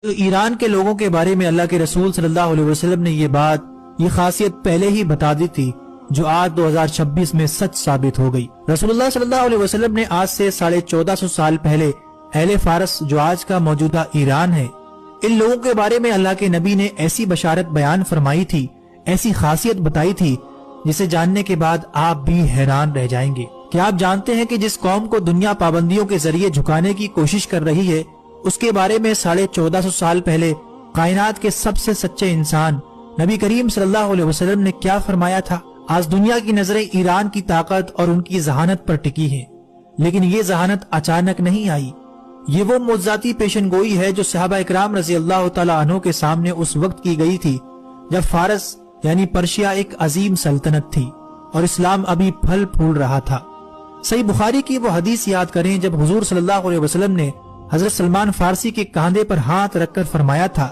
تو ایران کے لوگوں کے بارے میں اللہ کے رسول صلی اللہ علیہ وسلم نے یہ خاصیت پہلے ہی بتا دی تھی، جو آج 2026 میں سچ ثابت ہو گئی۔ رسول اللہ صلی اللہ علیہ وسلم نے آج سے 1450 سال پہلے اہل فارس، جو آج کا موجودہ ایران ہے، ان لوگوں کے بارے میں اللہ کے نبی نے ایسی بشارت بیان فرمائی تھی، ایسی خاصیت بتائی تھی، جسے جاننے کے بعد آپ بھی حیران رہ جائیں گے۔ کیا آپ جانتے ہیں کہ جس قوم کو دنیا پابندیوں کے ذریعے جھکانے کی کوشش کر رہی ہے، اس کے بارے میں 1450 سال پہلے کائنات کے سب سے سچے انسان نبی کریم صلی اللہ علیہ وسلم نے کیا فرمایا تھا؟ آج دنیا کی نظریں ایران کی طاقت اور ان کی ذہانت پر ٹکی ہیں، لیکن یہ ذہانت اچانک نہیں آئی۔ یہ وہ معجزاتی پیشن گوئی ہے جو صحابہ اکرام رضی اللہ تعالیٰ عنہ کے سامنے اس وقت کی گئی تھی جب فارس یعنی پرشیا ایک عظیم سلطنت تھی اور اسلام ابھی پھل پھول رہا تھا۔ صحیح بخاری کی وہ حدیث یاد کریں جب حضور صلی اللہ علیہ وسلم نے حضرت سلمان فارسی کے کاندھے پر ہاتھ رکھ کر فرمایا تھا،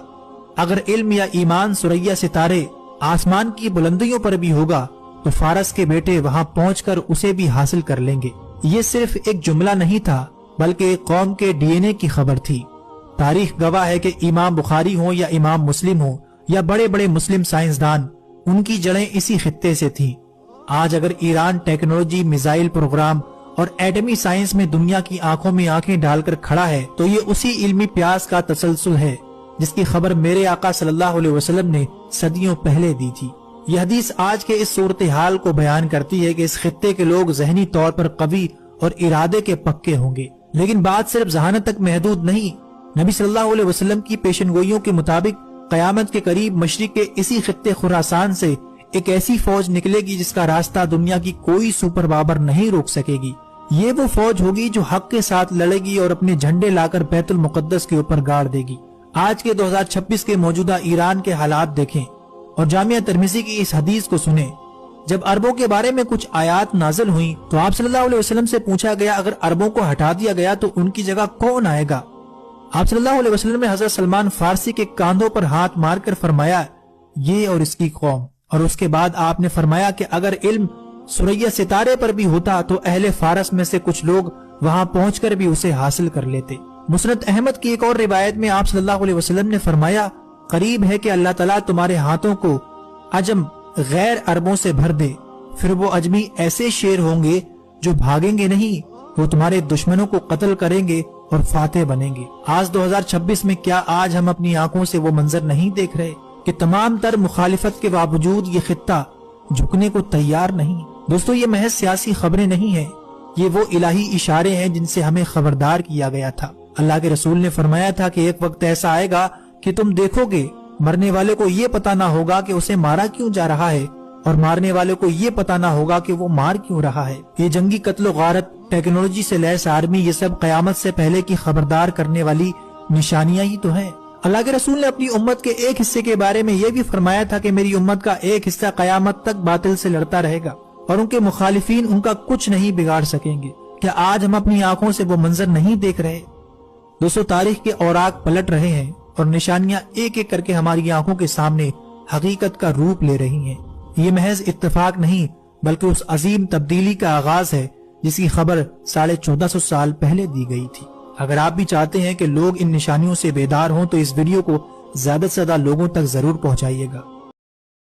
اگر علم یا ایمان ثریا ستارے آسمان کی بلندیوں پر بھی ہوگا تو فارس کے بیٹے وہاں پہنچ کر اسے بھی حاصل کر لیں گے۔ یہ صرف ایک جملہ نہیں تھا بلکہ ایک قوم کے ڈی این اے کی خبر تھی۔ تاریخ گواہ ہے کہ امام بخاری ہوں یا امام مسلم ہوں یا بڑے بڑے مسلم سائنسدان، ان کی جڑیں اسی خطے سے تھیں۔ آج اگر ایران ٹیکنالوجی، میزائل پروگرام اور ایٹمی سائنس میں دنیا کی آنکھوں میں آنکھیں ڈال کر کھڑا ہے تو یہ اسی علمی پیاس کا تسلسل ہے جس کی خبر میرے آقا صلی اللہ علیہ وسلم نے صدیوں پہلے دی تھی۔ یہ حدیث آج کے اس صورتحال کو بیان کرتی ہے کہ اس خطے کے لوگ ذہنی طور پر قوی اور ارادے کے پکے ہوں گے، لیکن بات صرف ذہانت تک محدود نہیں۔ نبی صلی اللہ علیہ وسلم کی پیشن گوئیوں کے مطابق قیامت کے قریب مشرق کے اسی خطے خراسان سے ایک ایسی فوج نکلے گی جس کا راستہ دنیا کی کوئی سپر پاور نہیں روک سکے گی۔ یہ وہ فوج ہوگی جو حق کے ساتھ لڑے گی اور اپنے جھنڈے لا کر بیت المقدس کے اوپر گاڑ دے گی۔ آج کے 2026 کے موجودہ ایران کے حالات دیکھیں اور جامعہ ترمذی کی اس حدیث کو سنیں۔ جب عربوں کے بارے میں کچھ آیات نازل ہوئیں تو آپ صلی اللہ علیہ وسلم سے پوچھا گیا اگر عربوں کو ہٹا دیا گیا تو ان کی جگہ کون آئے گا؟ آپ صلی اللہ علیہ وسلم نے حضرت سلمان فارسی کے کاندھوں پر ہاتھ مار کر فرمایا یہ اور اس کی قوم، اور اس کے بعد آپ نے فرمایا کہ اگر علم ثریا ستارے پر بھی ہوتا تو اہل فارس میں سے کچھ لوگ وہاں پہنچ کر بھی اسے حاصل کر لیتے۔ مسند احمد کی ایک اور روایت میں آپ صلی اللہ علیہ وسلم نے فرمایا قریب ہے کہ اللہ تعالیٰ تمہارے ہاتھوں کو عجم غیر عربوں سے بھر دے، پھر وہ اجمی ایسے شیر ہوں گے جو بھاگیں گے نہیں، وہ تمہارے دشمنوں کو قتل کریں گے اور فاتح بنیں گے۔ آج 2026 میں کیا آج ہم اپنی آنکھوں سے وہ منظر نہیں دیکھ رہے کہ تمام تر مخالفت کے باوجود یہ خطہ جھکنے کو تیار نہیں؟ دوستو، یہ محض سیاسی خبریں نہیں ہیں، یہ وہ الہی اشارے ہیں جن سے ہمیں خبردار کیا گیا تھا۔ اللہ کے رسول نے فرمایا تھا کہ ایک وقت ایسا آئے گا کہ تم دیکھو گے مرنے والے کو یہ پتا نہ ہوگا کہ اسے مارا کیوں جا رہا ہے اور مارنے والے کو یہ پتا نہ ہوگا کہ وہ مار کیوں رہا ہے۔ یہ جنگی قتل و غارت، ٹیکنالوجی سے لیس آرمی، یہ سب قیامت سے پہلے کی خبردار کرنے والی نشانیاں ہی تو ہیں۔ اللہ کے رسول نے اپنی امت کے ایک حصے کے بارے میں یہ بھی فرمایا تھا کہ میری امت کا ایک حصہ قیامت تک باطل سے لڑتا رہے گا اور ان کے مخالفین ان کا کچھ نہیں بگاڑ سکیں گے۔ کیا آج ہم اپنی آنکھوں سے وہ منظر نہیں دیکھ رہے؟ دوستو، تاریخ کے اوراق پلٹ رہے ہیں اور نشانیاں ایک ایک کر کے ہماری آنکھوں کے سامنے حقیقت کا روپ لے رہی ہیں۔ یہ محض اتفاق نہیں بلکہ اس عظیم تبدیلی کا آغاز ہے جس کی خبر 1450 سال پہلے دی گئی تھی۔ اگر آپ بھی چاہتے ہیں کہ لوگ ان نشانیوں سے بیدار ہوں تو اس ویڈیو کو زیادہ سے زیادہ لوگوں تک ضرور پہنچائیے گا۔